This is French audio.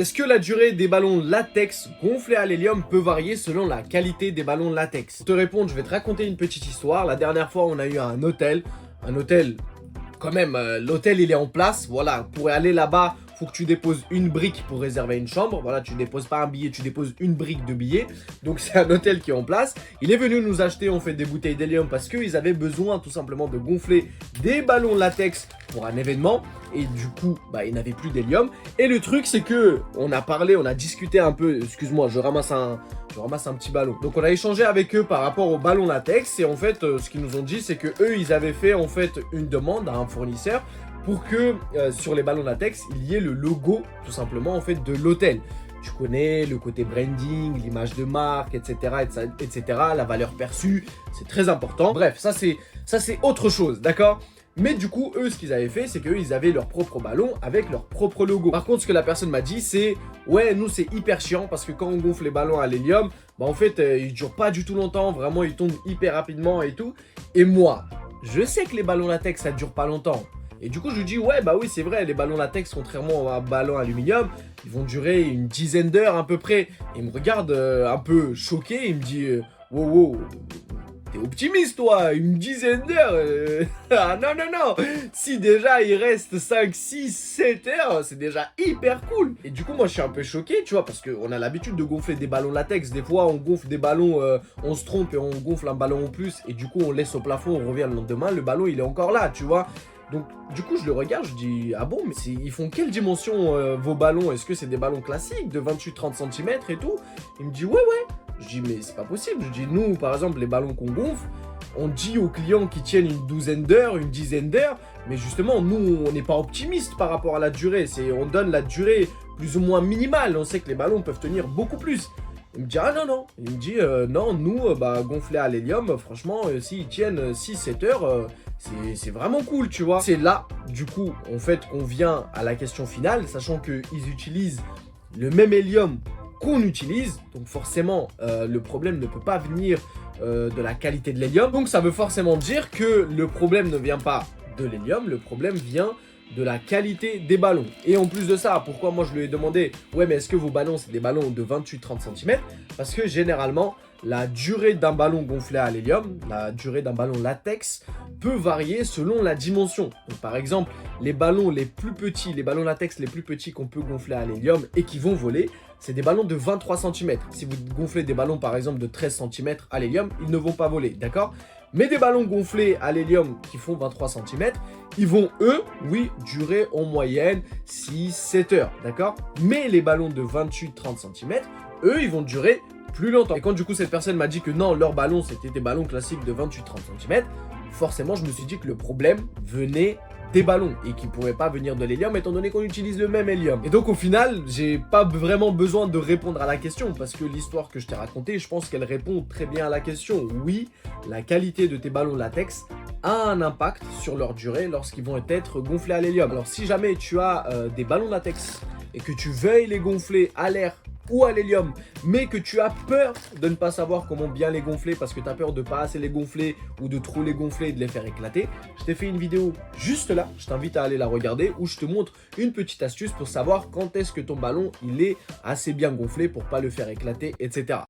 Est-ce que la durée des ballons latex gonflés à l'hélium peut varier selon la qualité des ballons latex? Pour te répondre, je vais te raconter une petite histoire. La dernière fois, on a eu un hôtel, quand même, l'hôtel il est en place, voilà, pour aller là-bas, faut que tu déposes une brique pour réserver une chambre, voilà, tu déposes pas un billet, tu déposes une brique de billets, donc c'est un hôtel qui est en place. Il est venu nous acheter, en fait, des bouteilles d'hélium parce qu'ils avaient besoin tout simplement de gonfler des ballons latex pour un événement, et du coup, bah, ils n'avaient plus d'hélium, et le truc c'est que, on a parlé, on a discuté un peu, excuse-moi, je ramasse un petit ballon. Donc on a échangé avec eux par rapport au ballon latex, et en fait, ce qu'ils nous ont dit, c'est que eux, ils avaient fait en fait une demande à un fournisseur pour que sur les ballons latex, il y ait le logo, tout simplement, en fait, de l'hôtel. Tu connais le côté branding, l'image de marque, etc., etc., la valeur perçue, c'est très important. Bref, ça c'est autre chose, d'accord? Mais du coup, eux, ce qu'ils avaient fait, c'est qu'eux, ils avaient leur propre ballon avec leur propre logo. Par contre, ce que la personne m'a dit, c'est « Ouais, nous, c'est hyper chiant parce que quand on gonfle les ballons à l'hélium, bah en fait, ils durent pas du tout longtemps, vraiment, ils tombent hyper rapidement et tout. » Et moi, je sais que les ballons latex, ça dure pas longtemps. Et du coup, je lui dis, ouais, bah oui, c'est vrai, les ballons latex, contrairement à un ballon aluminium, ils vont durer une dizaine d'heures à peu près. Et il me regarde un peu choqué, il me dit, wow, wow, t'es optimiste, toi, une dizaine d'heures Ah non, non, non. Si déjà il reste 5, 6, 7 heures, c'est déjà hyper cool. Et du coup, moi, je suis un peu choqué, tu vois, parce qu'on a l'habitude de gonfler des ballons latex. Des fois, on gonfle des ballons, on se trompe et on gonfle un ballon en plus. Et du coup, on laisse au plafond, on revient le lendemain, le ballon, il est encore là, tu vois. Donc, du coup, je le regarde, je dis, ah bon, mais ils font quelle dimension vos ballons? Est-ce que c'est des ballons classiques de 28-30 cm et tout? Il me dit, ouais, ouais. Je dis, mais c'est pas possible. Je dis, nous, par exemple, les ballons qu'on gonfle, on dit aux clients qu'ils tiennent une douzaine d'heures, une dizaine d'heures, mais justement, nous, on n'est pas optimiste par rapport à la durée. On donne la durée plus ou moins minimale. On sait que les ballons peuvent tenir beaucoup plus. Il me dit, ah non, non. Il me dit, non, nous, gonflés à l'hélium, franchement, s'ils tiennent 6-7 heures, c'est vraiment cool, tu vois. C'est là, du coup, en fait, qu'on vient à la question finale, sachant qu'ils utilisent le même hélium qu'on utilise, donc forcément le problème ne peut pas venir de la qualité de l'hélium, donc ça veut forcément dire que le problème ne vient pas de l'hélium, le problème vient de la qualité des ballons. Et en plus de ça, pourquoi moi je lui ai demandé, ouais mais est-ce que vos ballons c'est des ballons de 28-30 cm? Parce que généralement, la durée d'un ballon gonflé à l'hélium, la durée d'un ballon latex, peut varier selon la dimension. Donc, par exemple, les ballons les plus petits, les ballons latex les plus petits qu'on peut gonfler à l'hélium et qui vont voler, c'est des ballons de 23 cm. Si vous gonflez des ballons par exemple de 13 cm à l'hélium, ils ne vont pas voler, d'accord? Mais des ballons gonflés à l'hélium qui font 23 cm, ils vont, eux, oui, durer en moyenne 6-7 heures, d'accord? Mais les ballons de 28-30 cm, eux, ils vont durer plus longtemps. Et quand du coup cette personne m'a dit que non, leurs ballons c'était des ballons classiques de 28-30 cm, forcément je me suis dit que le problème venait des ballons et qui ne pourrait pas venir de l'hélium étant donné qu'on utilise le même hélium. Et donc au final, j'ai pas vraiment besoin de répondre à la question parce que l'histoire que je t'ai racontée, je pense qu'elle répond très bien à la question. Oui, la qualité de tes ballons latex a un impact sur leur durée lorsqu'ils vont être gonflés à l'hélium. Alors si jamais tu as des ballons latex et que tu veuilles les gonfler à l'air ou à l'hélium, mais que tu as peur de ne pas savoir comment bien les gonfler parce que tu as peur de pas assez les gonfler ou de trop les gonfler et de les faire éclater, je t'ai fait une vidéo juste là, je t'invite à aller la regarder, où je te montre une petite astuce pour savoir quand est-ce que ton ballon il est assez bien gonflé pour pas le faire éclater, etc.